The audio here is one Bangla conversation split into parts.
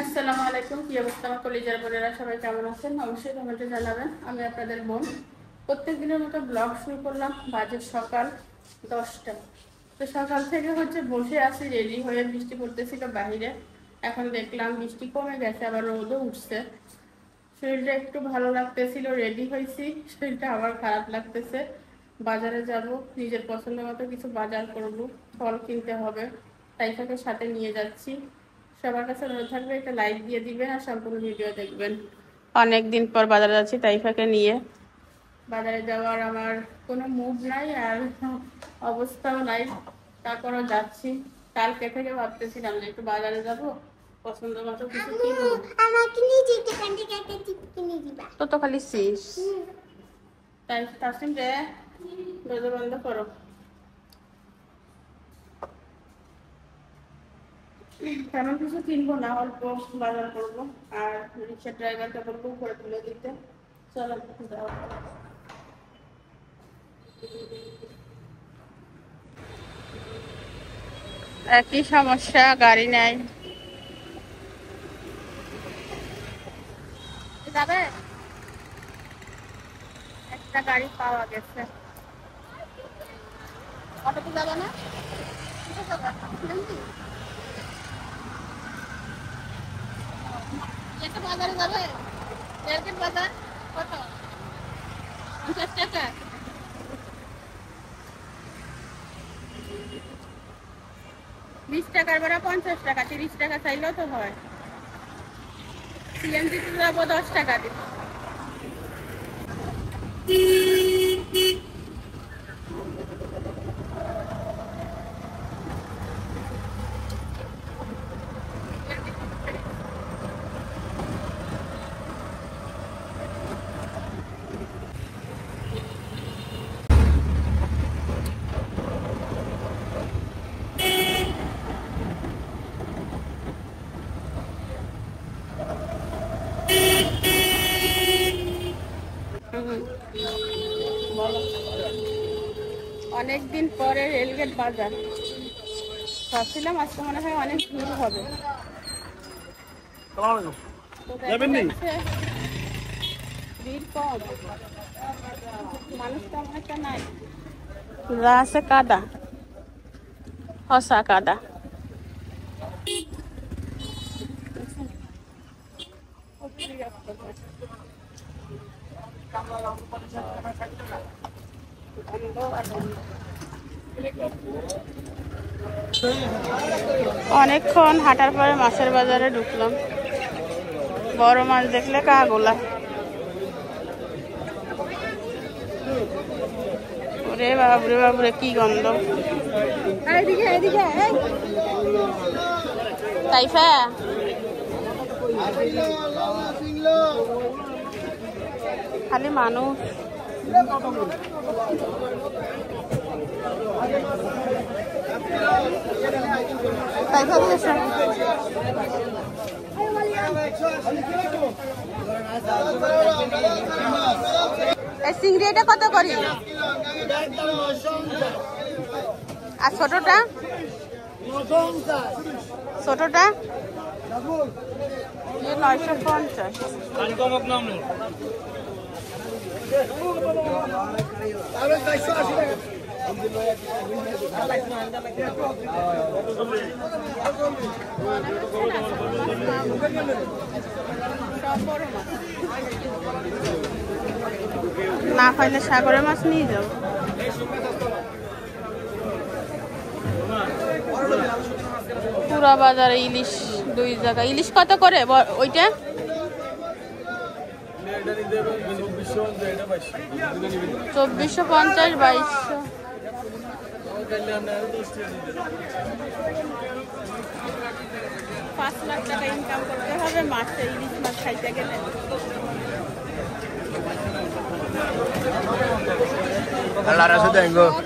আসসালামু আলাইকুম। কি অবস্থা আমার কলিজার বোনেরা, সবাই কেমন আছেন? অবশ্যই কমেন্টে জানাবেন। আমি আপনাদের বোন প্রত্যেক দিনের মতো ব্লগ শুরু করলাম। বাজে সকাল 10টা। তো সকাল থেকে বসে আছি রেডি হয়ে, বৃষ্টি পড়তেছিল বাহিরে। এখন দেখলাম বৃষ্টি কমে গেছে, আবার রোদও উঠছে। শরীরটা একটু ভালো লাগতেছিল, রেডি হয়েছি, শরীরটা আবার খারাপ লাগতেছে। বাজারে যাব, নিজের পছন্দ মতো কিছু বাজার করব, ফল কিনতে হবে, তাইফাকে সাথে নিয়ে যাচ্ছি। সবার কাছে অনুরোধ থাকবে একটা লাইক দিয়ে দিবেন আর সম্পূর্ণ ভিডিও দেখবেন। অনেক দিন পর বাজারে যাচ্ছি তাইফাকে নিয়ে। বাজারে যাওয়ার আমার কোনো মুড নাই আর অবস্থাও নাই, তারপরও যাচ্ছি। কালকে থেকে ভাবতেছিলাম যে একটু বাজারে যাব, পছন্দ মতো কিছু কিনবো। আমাকে নিয়ে যেতে কান্দি কাকে চিপ কিনে দিবা তো খালি শেষ। তাই তাসিম রে, দরজা বন্ধ করো। তেমন কিছু কিনবো না, অল্প বাজার করবো। আর রিক্সার ড্রাইভারকে বলবো করে তুলে দিতে। চলো যাও। একই সমস্যা, গাড়ি নাই। যাবে, একটা গাড়ি পাওয়া গেছে। অটোতে যাবে না? একটা বাজারে যাবে, মার্কেট বাজার। কত? 50 টাকা। 20 টাকার বেড়া 50 টাকা, 30 টাকা চাইলেও তো হয়। সিএনজি তে যাবো 10 টাকা দিতে। অনেকদিন পরে রেলগেট বাজার ভাবছিলাম আজকে মনে হয় অনেক ভিড় হবে। ভিড় কম, মানুষ তেমন একটা নাই, যা আছে কাদা, হসা কাদা। অনেকক্ষণ হাঁটার পরে মাছের বাজারে ঢুকলাম। বড় মাছ দেখলে কাগোলা। ওরে বাবরে বাবরে, কি গন্ধ! তাইফা খালি মানুষ। তাইফা দিয়েছে চিংড়ি, এটা কত করি? আর ছোটটা? ছোটটা 950। না পাইলে সাগরের মাছ নিয়ে যাবো। পুরা বাজারে ইলিশ, 2 জায়গা। ইলিশ কত করে ওইটা? 2450, 2200। 5 লাখ টাকা ইনকাম করতে হবে মাছে, ইলিশ মাছ খাইতে গেলে।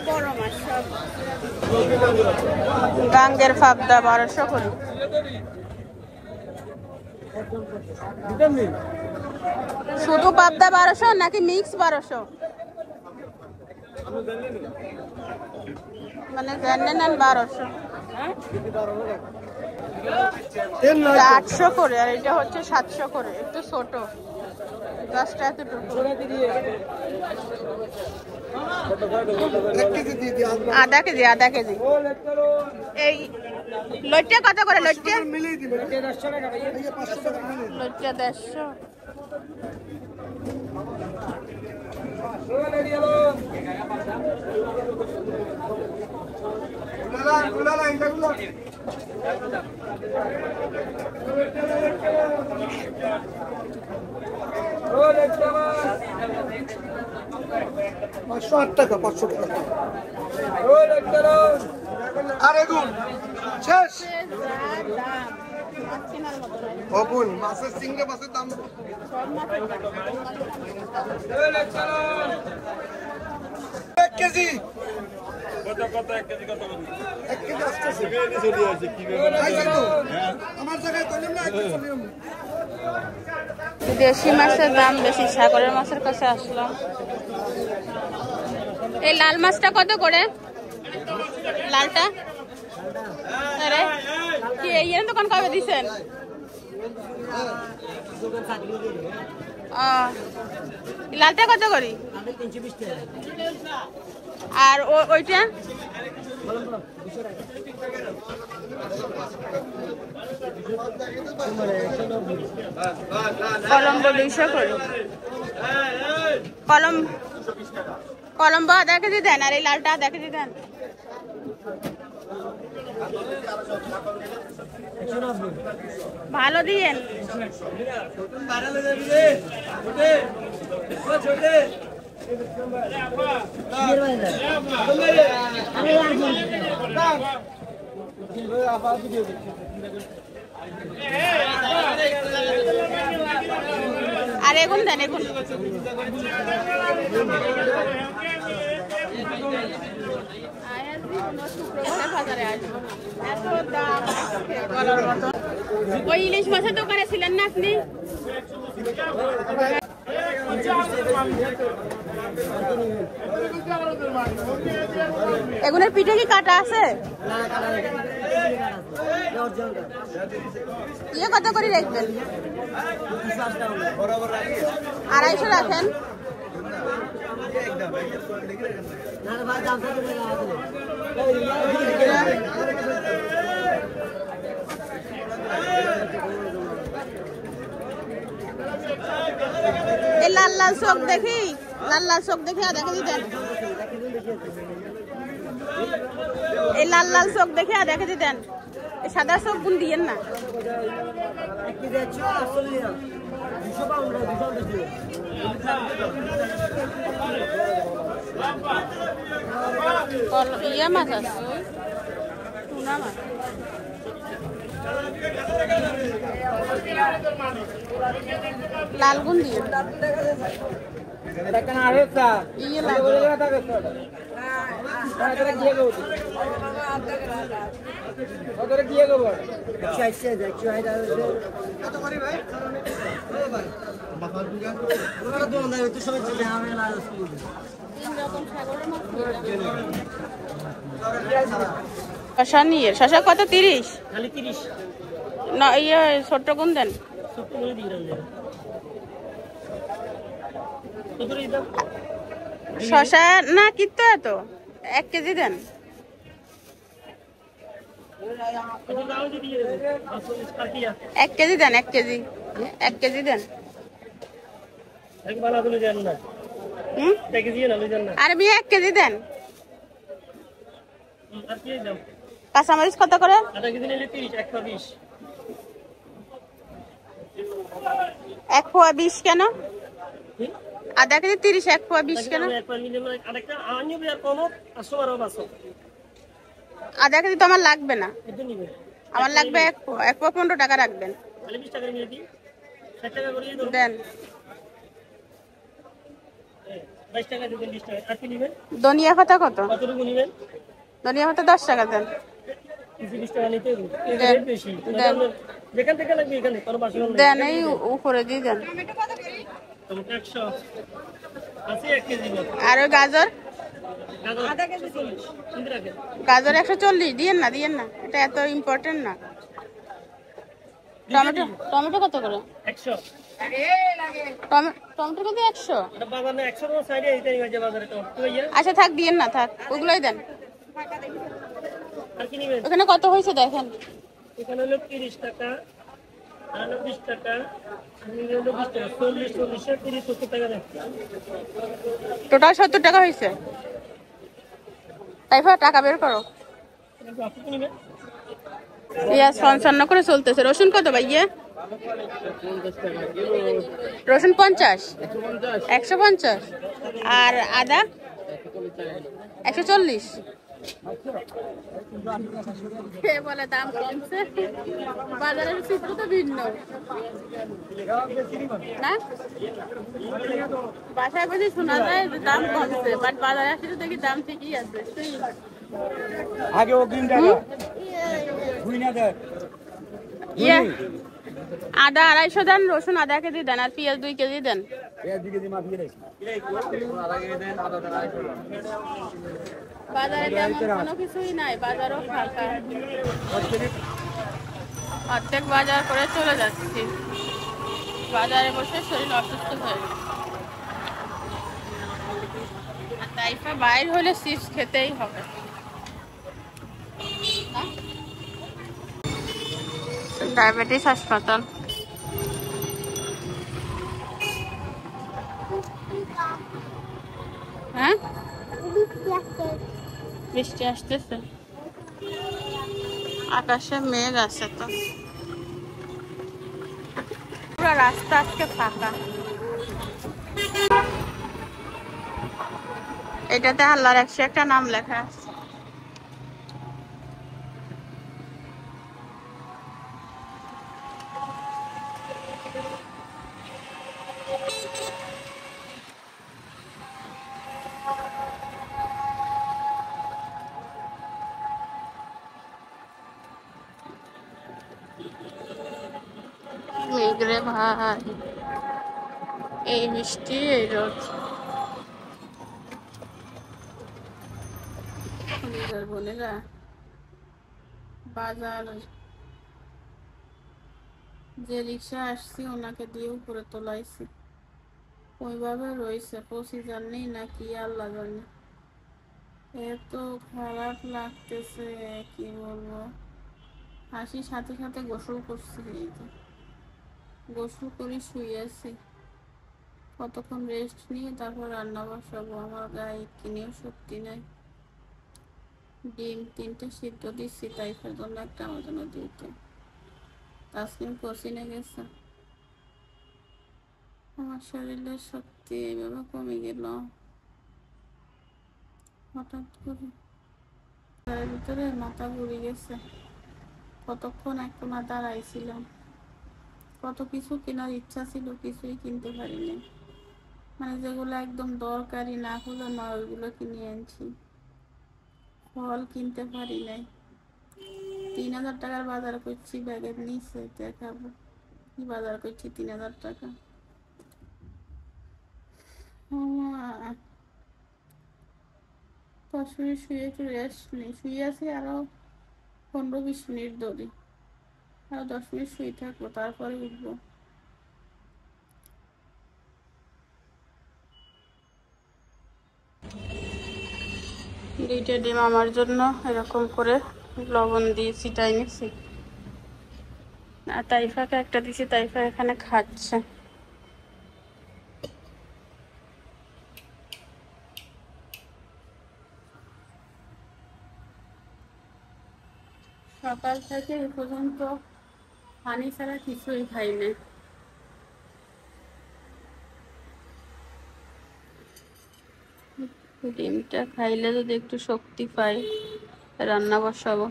বড় মাছ সব গাঙ্গের ফাবদা 1200 করে। শুধু পাবদা 1200 নাকি মিক্স 1200? মানে জানেন 1200। 800 করে, আর এটা হচ্ছে 700 করে, একটু ছোট, গাছটা এতটুকু। আধা কেজি এই লইট্টা কত করে? লইট্টা 150। মাছের চিংড়ি মাছের দাম কেজি কত 1 কেজি কত? 1 কেজি আসছে চলে আসে কি আমার জায়গায় কইলাম না দেশি মাছের দাম বেশি, সাগরের মাছের কাছে আসলাম। এই লাল মাছটা কত করে? লালটা আরে কি এই দোকান কবে দিছেন? লালটা কত করি? আর ওইটা কলম্বো 200 করে। কলম্বো আধা কেজি দেন, আর এই লালটা আধা কেজি দেন। ভালো দিয়েন। আর এগুন দেন, এগুন ওই ইলিশ মাছের দোকানে ছিলেন না আপনি? এগুনের পিঠে কি কাটা আছে? ইয়ে কত করে রাখবেন? 250 রাখেন। এই লাল লাল চোখ দেখি, লাল লাল চোখ দেখি আধা কেজি দেন। এই লাল লাল চোখ দেখি আধা কেজি দেন। এই সাদা চোখ গুণ দিয়েন না। ইয়া মাছ আছে, টুনা মাছ। লাল গুণ দিয়ে শশা কত? 30 না, ইয়ে ছোট্ট গুণ দেন। শশা না কিতো এত 1 কেজি দেন। এক কেজি দেন, 1 কেজি, 1 কেজি দেন। আর বিয়ে 1 কেজি দেন। কাঁচামরিচ কত করে? 1 পোয়া 20 কেন? আধা কেজি 30, 1 পোয়া 20 কেন? আধা কেজি তো আমার লাগবে না, আমার লাগবে 1 পোয়া। 1 পোয়া 15 টাকা রাখবেন। দেন। ধনিয়া পাতা কত? ধনিয়া পাতা 10 টাকা দেন। দেন, এই উপরে দিয়ে দেন। আর ওই গাজর? গাজর 140 দিয়েন না, দিয়েন না, এটা এত ইম্পর্টেন্ট না। টমেটো টমেটো কত করে? 100 টমেটো কত 100? এটা বাজারে 100 টাকা সাইডে এইটা নিয়ে বাজারে তো ভাইয়া। আচ্ছা থাক, দিয়েন না, থাক, ওগুলোই দেন। আর কি নিবেন? ওখানে কত হয়েছে দেখেন। এখানে হলো 30 টাকা, আর 20 টাকা, আর নিলে হলো 20 টাকা, 40 40 30 70 টাকা দেন। টোটাল 70 টাকা হয়েছে। তাইফা টাকা বের করো। আপনি কি নিবেন? পেঁয়াজ 55 করে চলতেছে। রসুন কত ভাইয়া? রসুন 50, 150। আর আদা 140। কে বলে দাম কমছে? বাজারের চিত্র তো ভিন্ন না। বাসায় বসে শোনা যায় যে দাম কমছে, বাট বাজারে আসলে তো দেখি দাম ঠিকই আছে। আগে অগ্রিম টাকা ভুইনা দেয়। ইয়ে আদা 250 দেন, রসুন আধা কেজি দেন, আর পেঁয়াজ 2 কেজি দেন। বাজারে তেমন কোনো কিছুই নাই, বাজারও ফাঁকা। অর্ধেক বাজার করে চলে যাচ্ছি। বাজারে বসে শরীর অসুস্থ হয়ে গেছে। আর তাইফা বাইর হলে চিপস খেতেই হবে। ডায়াবেটিস হাসপাতাল। হ্যাঁ, বৃষ্টি আসতেছে, আকাশে মেঘ আছে তো। পুরো রাস্তা আজকে ফাঁকা। এটাতে আল্লাহর 101টা নাম লেখা আছে। মেঘরে ভাই, এই মিষ্টি এই রোদ। বোনেরা বাজার যে রিক্সা আসছি ওনাকে দিয়ে উপরে তোলাইছি, ওইভাবে রয়েছে, পৌঁছি জানি না কি আল্লাহ জানে। এত খারাপ লাগতেছে কি বলবো। হাসির সাথে সাথে গোসল করছি, এই যে গোসল করে শুয়ে আছি। কতক্ষণ রেস্ট নিয়ে তারপর রান্না বসাবো। আমার গায়ে কিনেও শক্তি নাই। ডিম 3টে সিদ্ধ দিচ্ছি, তাইফের জন্য একটা, আমার জন্য 2টে। তাসলিম কোচিনে গেছে। আমার শরীরের শক্তি এইভাবে কমে গেল হঠাৎ করে। তার ভিতরে মাথা ঘুরে গেছে। কতক্ষণ এক কোণা দাঁড়াইছিলাম, কত কিছু কেনার ইচ্ছা ছিল, কিছুই কিনতে পারিনি। মানে যেগুলো একদম দরকারি না হলো না, ওইগুলো কিনে আনছি। ফল কিনতে পারি নাই। 3000 টাকার বাজার করছি, ব্যাগের নিচে দেখাবো কি বাজার করছি। 3000 টাকা। শুয়ে একটু রেস্ট নেই। শুয়ে আছি আরো 15-20 মিনিট ধরে। আরো 10 মিনিট শুয়ে থাকবো, তারপরে উঠবো। দুইটা ডিম আমার জন্য এরকম করে লবণ দিয়ে ছিটাই নিচ্ছি, আর তাইফাকে একটা দিছি। তাইফা এখানে খাচ্ছে। সকাল থেকে এ পর্যন্ত পানি ছাড়া কিছুই খাই না। ডিমটা খাইলে যদি একটু শক্তি পাই, রান্না বসাবো।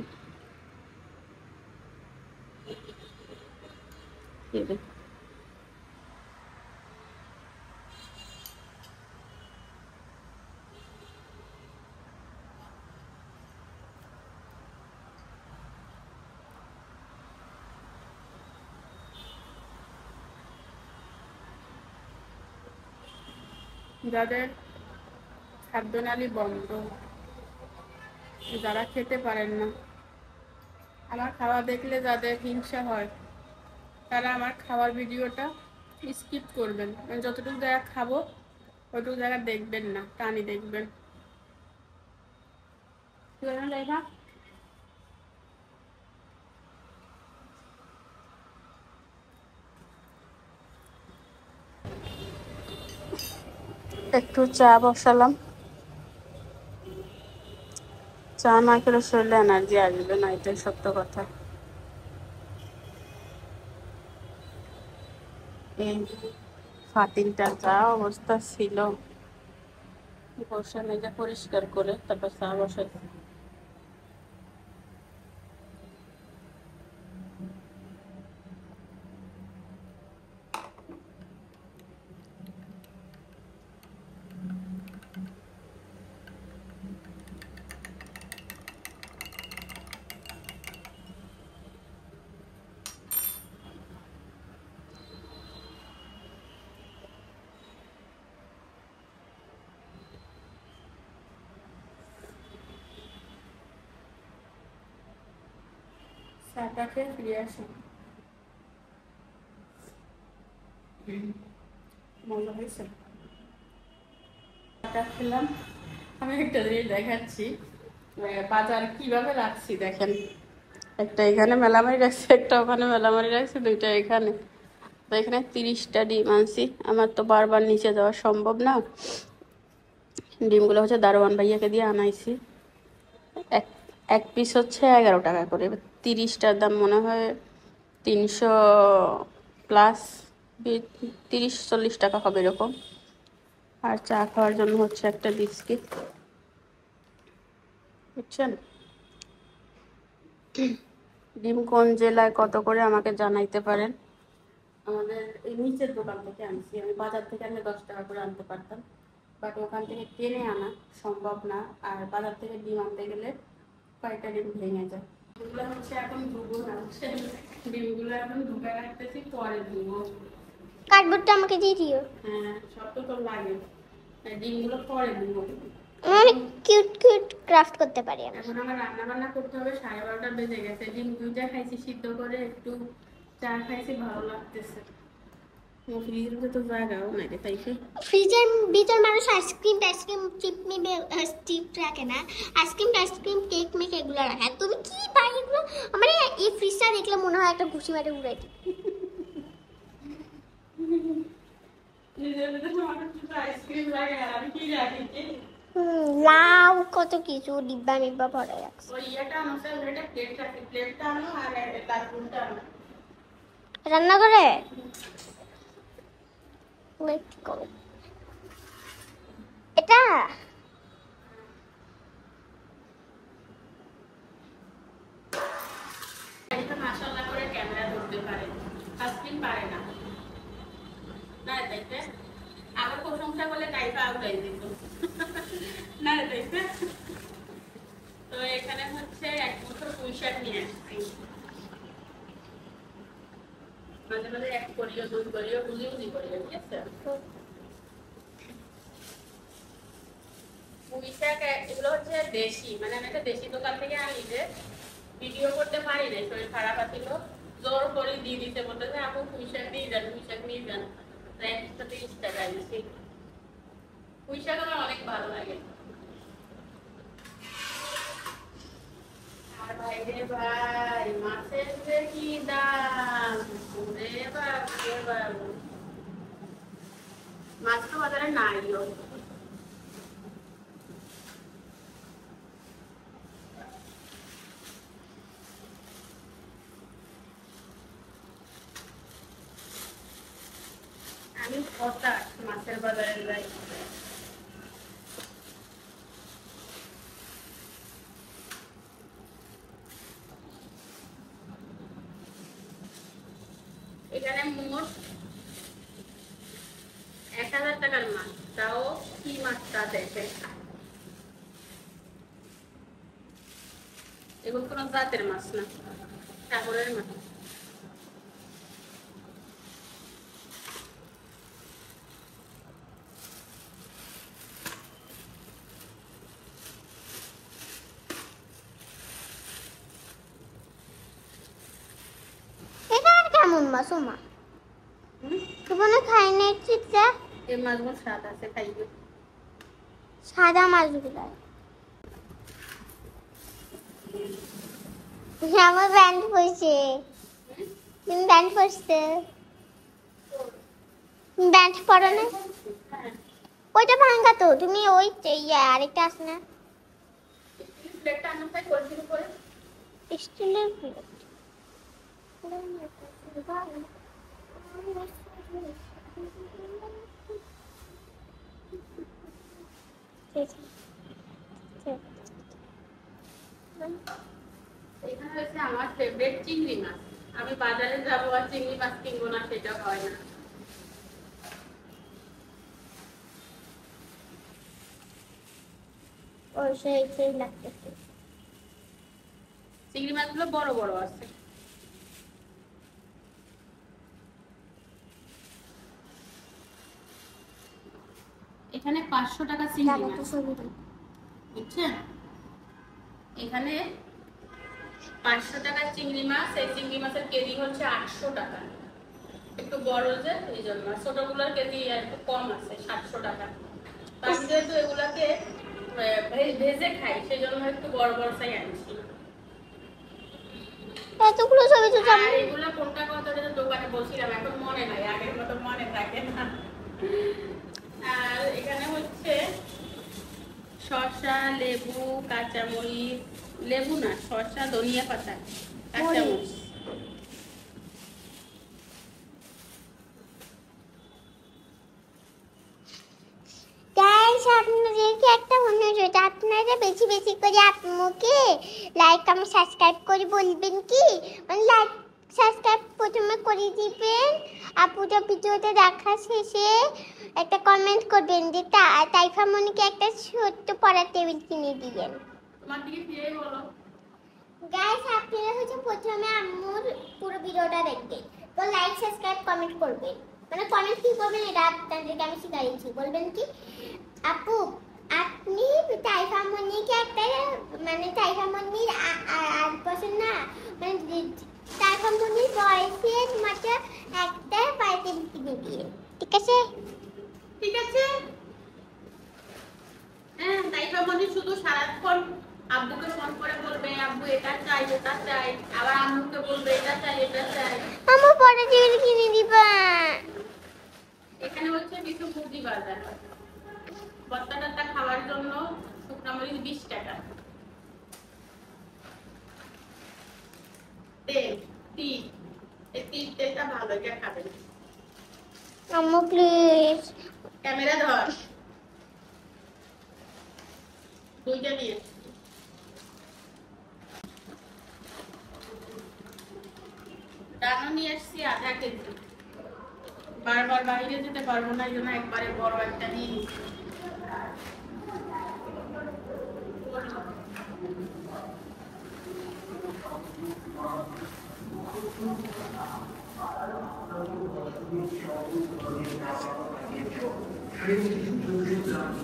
যাদের খাদ্যনালী বন্ধ, যারা খেতে পারেন না, আমার খাওয়া দেখলে যাদের হিংসা হয়, তারা আমার খাওয়ার ভিডিওটা স্কিপ করবেন, আমি যতটুকু জায়গা খাবো ওইটুকু জায়গা দেখবেন না, টানি দেখবেন। একটু চা বসালাম, চা না খেলে শরীরে এনার্জি আসবে না, এটাই সত্য কথা। এই ফাতিলটার যা অবস্থা ছিল, বসে নিজে পরিষ্কার করে তারপর চা বসাই। চাটা খেয়ে ফিরে আসি। মজা হয়েছে চাটা খেলাম। আমি একটা জিনিস দেখাচ্ছি, বাজার কিভাবে রাখছি দেখেন। একটা এখানে মেলামারি রাখছি, একটা ওখানে মেলামারি রাখছি, দুইটা এখানে। তো এখানে 30টা ডিম আনছি, আমার তো বারবার নিচে যাওয়া সম্ভব না। ডিমগুলো হচ্ছে দারোয়ান ভাইয়াকে দিয়ে আনাইছি। এক এক পিস হচ্ছে 11 টাকা করে, 30টার দাম মনে হয় 300 প্লাস, 30-40 টাকা হবে এরকম। আর চা খাওয়ার জন্য হচ্ছে একটা বিস্কিট, বুঝছেন। ডিম কোন জেলায় কত করে আমাকে জানাইতে পারেন। আমাদের এই নিচের দোকান থেকে আনছি, আমি বাজার থেকে আনলে 10 টাকা করে আনতে পারতাম, বাট ওখান থেকে টেনে আনা সম্ভব না। আর বাজার থেকে ডিম আনতে গেলে কয়েকটা ডিম ভেঙে যায়। এগুলো হচ্ছে এখন ধুবো না, বুঝছেন, ডিমগুলো এখন ঢুকে রাখতেছি, পরে ধুবো। কার্ডবোর্ডটা আমাকে দিয়ে দিও। হ্যাঁ, সব তো লাগে, ডিমগুলো পরে ধুবো। অনেক কিউট কিউট ক্রাফট করতে পারি আমি। এখন আমার রান্না বান্না করতে হবে, 12:30টা বেজে গেছে। ডিম 2টা খাইছি সিদ্ধ করে, একটু চা খাইছি, ভালো লাগতেছে। ফ্রিজের ভিতরে তো জায়গাও নাই রে, তাই কি ফ্রিজের ভিতর মানুষ আইসক্রিম চিপ নিবে, চিপ রাখে না, আইসক্রিম কেক মেক এগুলো রাখে। আর তুমি কি পাই এগুলো? আমার এই ফ্রিজটা দেখলে মনে হয় একটা ঘুষি মারে উড়াই দিই। ফ্রিজের ভিতরে আমার কিছু আইসক্রিম লাগে, আর আমি কি রাখি লাউ কত কিছু ডিব্বা মিব্বা ভরে রাখছে। ওই ইয়েটা আনছে, ওইটা প্লেটটা আনো, আর কার্টুনটা আনো রান্না করে ওয়েট করো। এটা এটা মাশাআল্লাহ করে ক্যামেরা ধরতে পারে, আইসক্রিম পারে না, না দেখতে আবার প্রশংসা করলে টাইপা আউট হয়ে যেত, না দেখতে। তো এখানে হচ্ছে 1 বছর পুঁইশাক নিয়ে আসছি, মাঝে মাঝে 1 করিও 2 করিও বুঝি করিও, ঠিক আছে। পুঁইশাক এগুলো হচ্ছে দেশি, মানে আমি একটা দেশি দোকান থেকে আনি, যে ভিডিও করতে পারি না, শরীর খারাপ আছিল, জোর করে দিয়ে দিতে বলতেছে, আপু পুঁইশাক নিয়ে যান, পুঁইশাক নিয়ে যান। 130 টাকা দিচ্ছি। পুঁইশাক আমার অনেক ভালো লাগে। আর ভাই রে ভাই, মাছের যে কি দাম রে বাবু রে বাবু, মাছ তো বাজারে নাইও। আমি হতাশ মাছের বাজারে যাই। এখানে মোট 1000 টাকার মাছ, তাও কি মাছটা দেখে, এগুলো কোনো জাতের মাছ না, সাগরের মাছ। এটা কেমন মাছ ওমা জীবনে খাই নাই চিত্রা এই মাছগুলো স্বাদ আছে, খাইবে। সাদা মাছগুলো আমার ব্যান্ড পড়ছে তুমি ব্যান্ড পড়ছে ব্যান্ড পড়ো না হ্যাঁ, ওইটা ভাঙা তো তুমি ওই আরেকটা আছে না প্লেটটা আনো তাই কলসির উপরে। স্টিলের প্লেট এখানে হচ্ছে আমার ফেভারিট চিংড়ি মাছ। আমি বাজারে যাবো আর চিংড়ি মাছ কিনবো না, সেটা হয় না। ওই সেই লাগতেছে চিংড়ি মাছগুলো বড় বড় আছে। এখানে 500 টাকা চিংড়ি মাছ, বুঝছেন? এখানে 500 টাকা চিংড়ি মাছ। এই চিংড়ি মাছের কেজি হচ্ছে 800 টাকা। একটু বড় যে, এই জন্য ছোটগুলোর কেজি একটু কম আছে, 700 টাকা। আমি যেহেতু এগুলাকে ভেজে খাই, সেই জন্য একটু বড় বড় সাইজ আনছি। এতগুলো ছবি তো আর এগুলা কোনটা কত টাকা দোকানে বলছিলাম, এখন মনে নাই, আগের মতো মনে থাকে না। আর এখানে হচ্ছে শসা, লেবু, কাঁচামরিচ, লেবু না, শসা, ধনিয়া পাতা, কাঁচামরিচ। গাইস আপনাদেরকে একটা অনুরোধ আপনারা বেশি বেশি করে আপুকে লাইক কমেন্ট সাবস্ক্রাইব করে বলবেন কি লাইক সাবস্ক্রাইব প্রথমে করে দিবেন আপুটা ভিডিওটা দেখা শেষে একটা কমেন্ট করবেন যে তাইফা মনিকে একটা ছোট্ট পড়ার টেবিল কিনে দিবেন তোমার দিকে ফিরে বলো। গাইস আপনারা হচ্ছে প্রথমে আম্মুর পুরো ভিডিওটা দেখবেন তো লাইক সাবস্ক্রাইব কমেন্ট করবেন মানে কমেন্ট কি করবেন এটা আপনাদেরকে আমি শিখাইছি বলবেন কি আপু আপনি তাইফা মনিকে একটা মানে তাইফা মনির 8 বছর না মানে তাইফা মনির বয়সের মতো একটা পার্টি কিনে দিয়ে ঠিক আছে ঠিক আছে। হ্যাঁ, তাইফা মনি শুধু সারাক্ষণ আব্বুকে ফোন করে বলবে আব্বু এটা চাই ওটা চাই, আবার আম্মুকে বলবে এটা চাই এটা চাই। আমার পরে টেবিল কিনে দিবা এখানে হচ্ছে কিছু মুদি বাজার, ভর্তা টর্তা খাওয়ার জন্য শুকনা মরিচ 20 টাকা, তেল, তিল, এই তিল তেলটা ভালো, এটা খাবেন। আম্মু প্লিজ ক্যামেরা ধর, দুইটা নিয়ে ডানো নিয়ে এসছি আধা কেজি। বারবার বাইরে যেতে পারবো না, এই জন্য একবারে বড় একটা নিয়ে নিচ্ছি।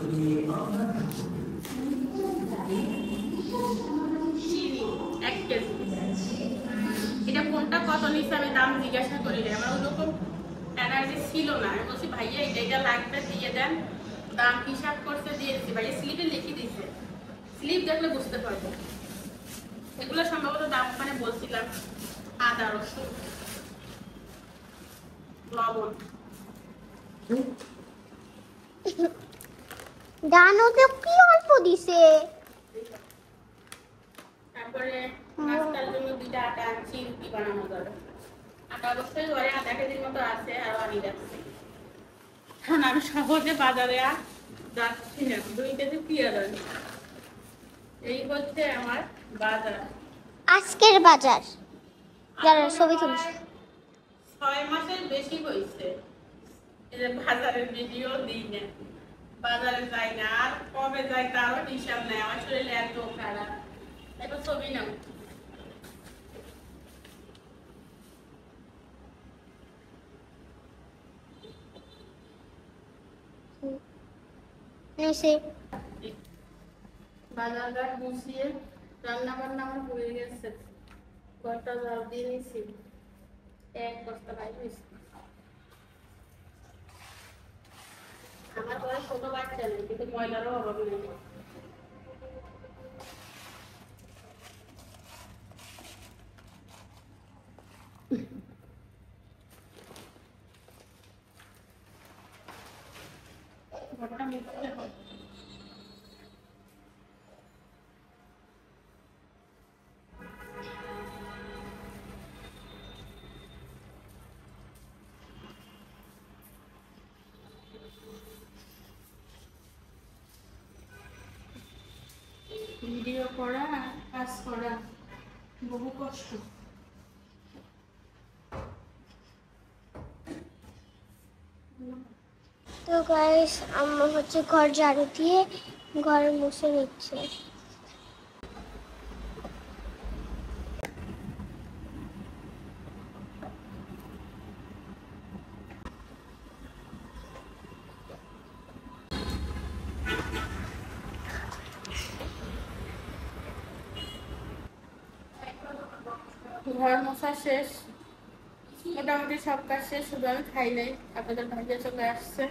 চিনি 1 কেজি। এটা কোনটা কত নিচ্ছে আমি দাম জিজ্ঞাসা করি না, আমার ওরকম এনার্জি ছিল না। আমি বলছি ভাইয়া এটা লাগবে দিয়ে দেন, দাম হিসাব করতে দিয়েছি, ভাইয়া স্লিপে লিখে দিয়েছে, স্লিপ দেখলে বুঝতে পারবো। এগুলো সম্ভবত দাম মানে বলছিলাম আদা, রসুন, লবণ। জানো তো কি অল্প দিছে তারপরে নাস্তার জন্য 2টা আটা আনছি, রুটি বানানো যাবে। আটা অবশ্যই ঘরে আধা কেজির মতো আছে, আরো আনি যাচ্ছে। কারণ আমি সহজে বাজারে আর যাচ্ছি না, 2 কেজি পেঁয়াজ আনি। এই হচ্ছে আমার বাজার, আজকের বাজার যারা ছবি তুলছে 6 মাসের বেশি হয়েছে এই যে বাজারের ভিডিও দিই না, বাজারে যাই না, আর কবে যাই তারও হিসাব নেই। আমার শরীরে এত খারাপ, এবার ছবি নাও। নিছে বাজারঘাট গুছিয়ে রান্না বান্না আমার হয়ে গেছে, ঘরটা ঝাড় দিয়ে নিছি। 1 বস্তা বাইরে হয়েছে। আমার ঘরে ছোট বাচ্চা নেই, কিন্তু ময়লারও অভাব নেই। ঘরটা মুছতে হবে। ভিডিও করা কাজ করা বহু কষ্ট। তো গাইস আম্মা হচ্ছে ঘর ঝাড়ু দিয়ে ঘর মুছে নিচ্ছে। ঘর মোছা শেষ, মোটামুটি সব কাজ শেষ, শুধু আমি খাই নাই। আপনাদের ভাইয়া চলে আসছে,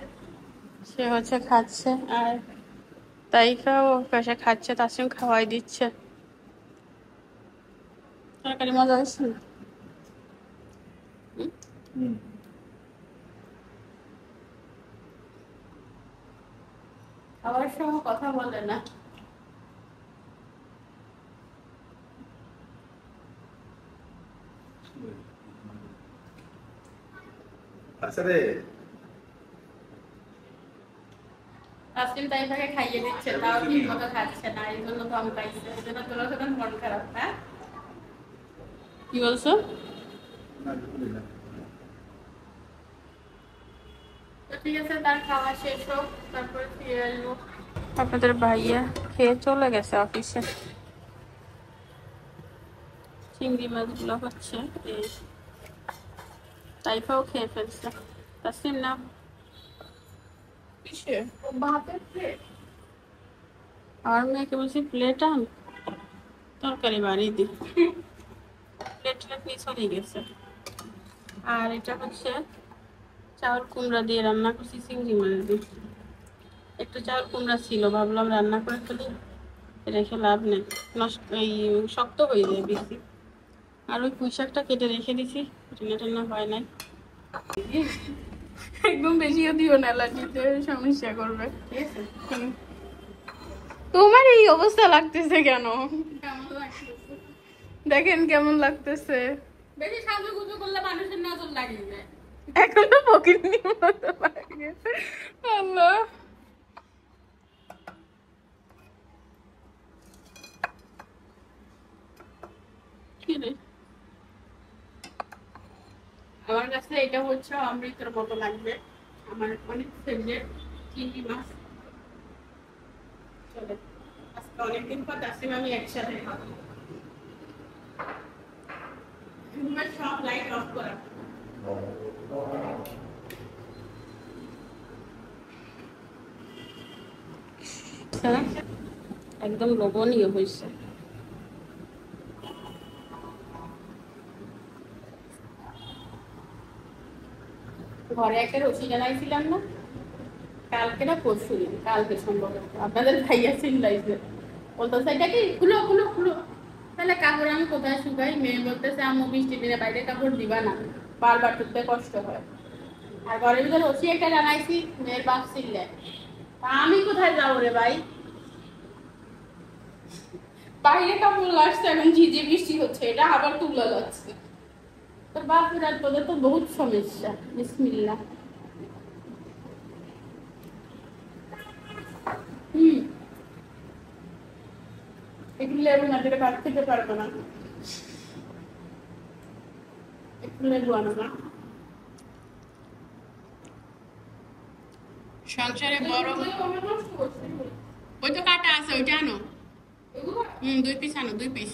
সে হচ্ছে খাচ্ছে, আর তাইফাও পাশে খাচ্ছে, তাসিম খাওয়াই দিচ্ছে। তরকারি মজা হয়েছে না? খাওয়ার সময় কথা বলে না। আচ্ছা রে, তাসিম তাইফাকে খাইয়ে দিচ্ছে, তাও ঠিক মতো খাচ্ছে না, এই জন্য কম খাইছে, এই জন্য তোর সাথে মন খারাপ। হ্যাঁ, কি বলছো? তো ঠিক আছে, তার খাওয়া শেষ হোক, তারপরে ফিরে আসবো। আপনাদের ভাইয়া খেয়ে চলে গেছে অফিসে। চিংড়ি মাছগুলো হচ্ছে এই, তাইফাও খেয়ে ফেলছে। তাসিম না কিসে ভাতের প্লেট, আমার মেয়েকে বলছি প্লেট আন, তরকারি বাড়ি দি, প্লেট নিয়ে চলে গেছে। আর এটা হচ্ছে চাউল কুমড়া দিয়ে রান্না করছি চিংড়ি মাছ দিয়ে। একটু চাউল কুমড়া ছিল, ভাবলাম রান্না করে ফেলি, রেখে লাভ নেই, নষ্ট এই শক্ত হয়ে যায় বেশি। আর ওই পুঁই শাকটা কেটে রেখে দিছি, রান্না টান্না হয় নাই। একদম বেশিও দিও না, অ্যালার্জিতে সমস্যা করবে, ঠিক আছে? তোমার এই অবস্থা লাগতেছে কেন? দেখেন কেমন লাগতেছে। বেশি সাজুগুজু করলে মানুষের নজর লাগিয়ে যায়। এখন তো ফকিরনির মতো লাগে। আল্লাহ, কি রে, আমার কাছে এটা হচ্ছে অমৃতের মতো লাগবে। আমার অনেক ফেভারিট চিংড়ি মাছ। চলে, আজকে অনেকদিন পর তাসিম আমি একসাথে খাবো। সব লাইট অফ করা। একদম লোভনীয় হয়েছে। ঘরে একটা রসি জানাইছিলাম না, কালকে না পরশু দিন, কালকে সম্ভবত, আপনাদের ভাইয়া চিল্লাইছে, বলতেছে এটা কি খুলো খুলো খুলো। তাহলে কাপড় আমি কোথায় শুকাই? মেয়ে বলতেছে আম্মু বৃষ্টির দিনে বাইরে কাপড় দিবা না, বারবার তুলতে কষ্ট হয়। আর ঘরের ভিতরে রসি একটা জানাইছি, মেয়ের বাপ চিল্লে, আমি কোথায় যাবো রে ভাই? বাইরে কাপড় লাগছে, এখন ঝিঝি বৃষ্টি হচ্ছে, এটা আবার তুলে যাচ্ছে। তোর বাপুর আর তোদের তো বহুত সমস্যা। বিসমিল্লাহ। একটু লেবু না দিলে ভাত খেতে পারবো না। একটু লেবু আনো না। সংসারে বড় ওই তো কাটা আছে, ওইটা আনো। 2 পিস আনো, 2 পিস।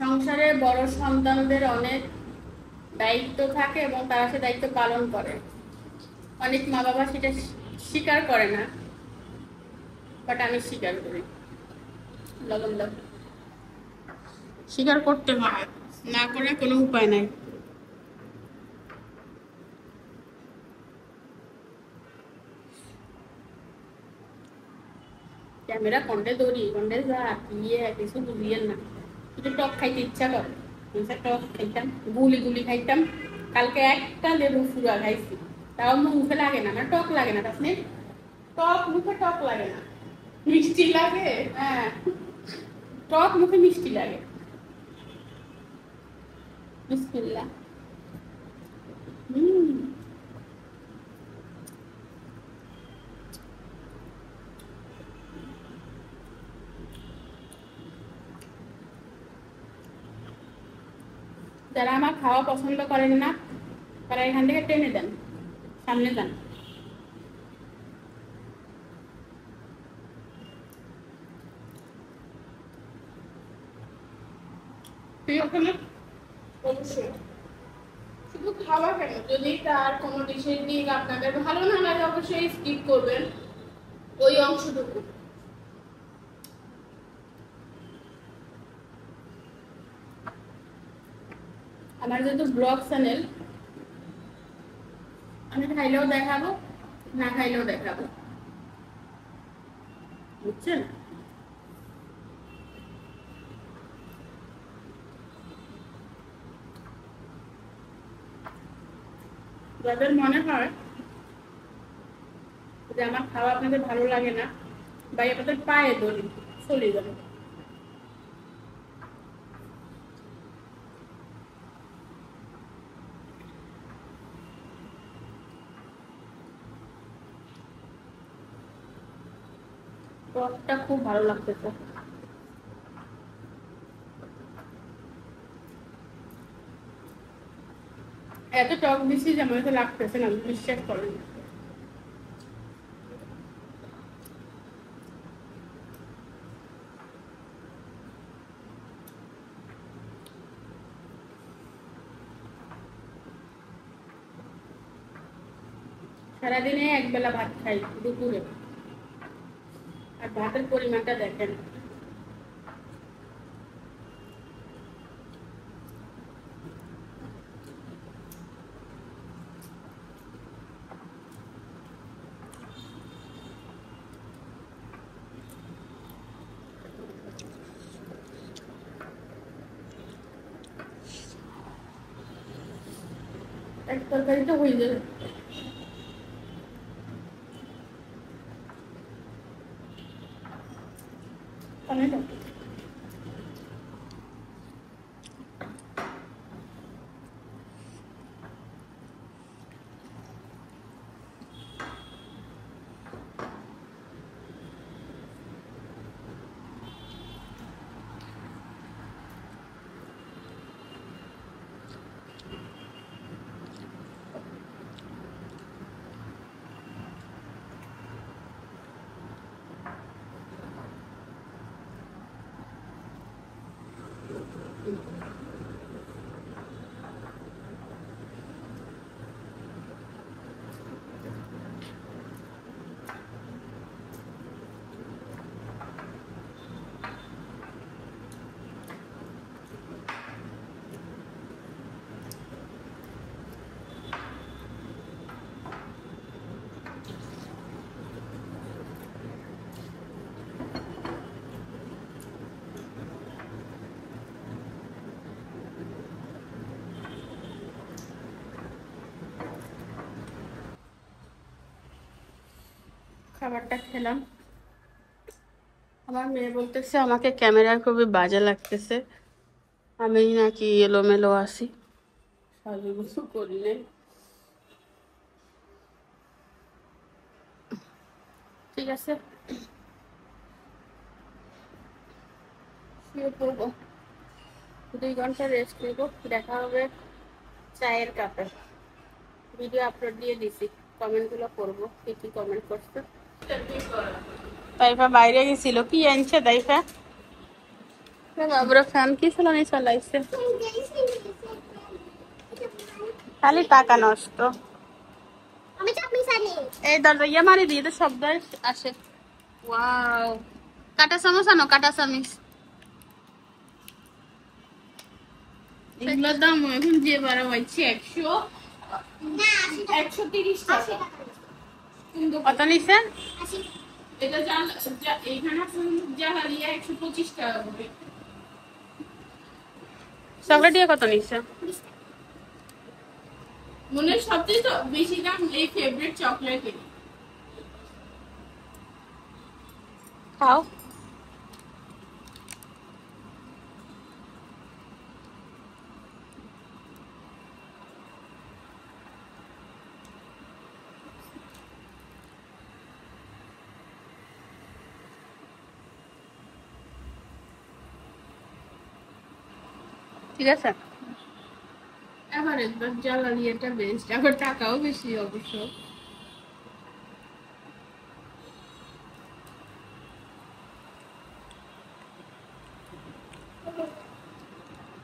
সংসারে বড় সন্তানদের অনেক দায়িত্ব থাকে এবং তারা সে দায়িত্ব পালন করে। অনেক মা বাবা সেটা স্বীকার করে না, বাট আমি স্বীকার করি। লবণ দাও, স্বীকার করতে হবে। না করে কোনো উপায় নাই। ক্যামেরা কোনটা ধরি কোনটা যা ইয়ে কিছু বুঝিয়েন না, একটু টক খাইতে ইচ্ছা করে, টক খাইতাম, গুলি গুলি খাইতাম। কালকে একটা লেবু ফুরা খাইছি, তাও মুখে লাগে না, মানে টক লাগে না। আপনি টক মুখে টক লাগে না, মিষ্টি লাগে। হ্যাঁ, টক মুখে মিষ্টি লাগে। বিসমিল্লাহ। যারা আমার খাওয়া পছন্দ করেন না তারা এখান থেকে টেনে দেন, সামনে যান। অবশ্যই শুধু খাওয়া কেন, যদি তার কোনো ডিশের দিক আপনাদের ভালো না লাগে অবশ্যই স্কিপ করবেন ওই অংশটুকু। আমার যেহেতু ব্লগ চ্যানেল, আমি খাইলেও দেখাবো, না খাইলেও দেখাবো, বুঝছেন? যাদের মনে হয় যে আমার খাওয়া আপনাদের ভালো লাগে না, বা আপনাদের পায়ে ধরি, চলে যাবে। টকটা খুব ভালো লাগতেছে। এত টক দিচ্ছি যে আমার লাগতেছে না, বিশ্বাস করেন। সারাদিনে একবেলা ভাত খাই দুপুরে, আর ভাতের পরিমাণটা দেখেন। এক তরকারি তো হয়ে যাবে। টমেটো খাবারটা খেলাম। আমার মেয়ে বলতেছে আমাকে ক্যামেরায় খুবই বাজে লাগতেছে, আমি নাকি এলোমেলো আছি, সাজুগুজু করলে। ঠিক আছে, শুয়ে পড়বো, 2 ঘন্টা রেস্ট নেবো। দেখা হবে চায়ের কাপে। ভিডিও আপলোড দিয়ে দিছি, কমেন্টগুলো করবো, কি কি কমেন্ট করছে। তাইফা বাইরে গেছিল, কি আনছে তাইফা? বাবুরা ফ্যান কি চালানি চালাইছে, খালি টাকা নষ্ট। এই দরজা ইয়ে মারি দিয়ে তো শব্দ আসে। ওয়াও, কাটা চামচ আনো, কাটা চামচ। এগুলোর দাম এখন যে বাড়া হয়েছে 100 না 130 টাকা। কিন্তু কত নিছেন? 80 এটা এইখানে জালালিয়া 125 টাকা করে। চকলেট দিয়ে কত নিছেন? মনে হয় সবচেয়ে তো বেশি দাম এই ফেভারিট চকলেটের। খাও। ঠিক আছে, এবার একবার জালালিয়াটা বেস্ট, আবার টাকাও বেশি অবশ্য।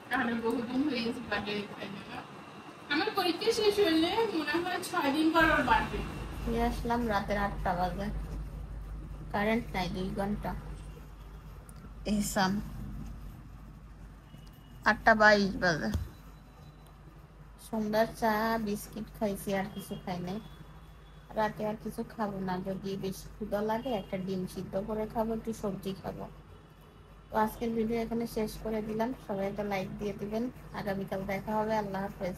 তাহলে বহুদিন হয়ে গেছে বার্থডে খাই না। আমার পরীক্ষা শেষ হইলে মনে হয় 6 দিন পর ওর বার্থডে। ফিরে আসলাম রাতের 8টা বাজে, কারেন্ট নাই 2 ঘন্টা। এহসান 8:22 বাজে। সন্ধ্যার চা বিস্কিট খাইছি, আর কিছু খাই নাই। রাতে আর কিছু খাবো না, যদি বেশি ক্ষুধা লাগে একটা ডিম সিদ্ধ করে খাবো, একটু সবজি খাবো। তো আজকের ভিডিও এখানে শেষ করে দিলাম, সবাই একটা লাইক দিয়ে দিবেন। আগামীকাল দেখা হবে। আল্লাহ হাফেজ।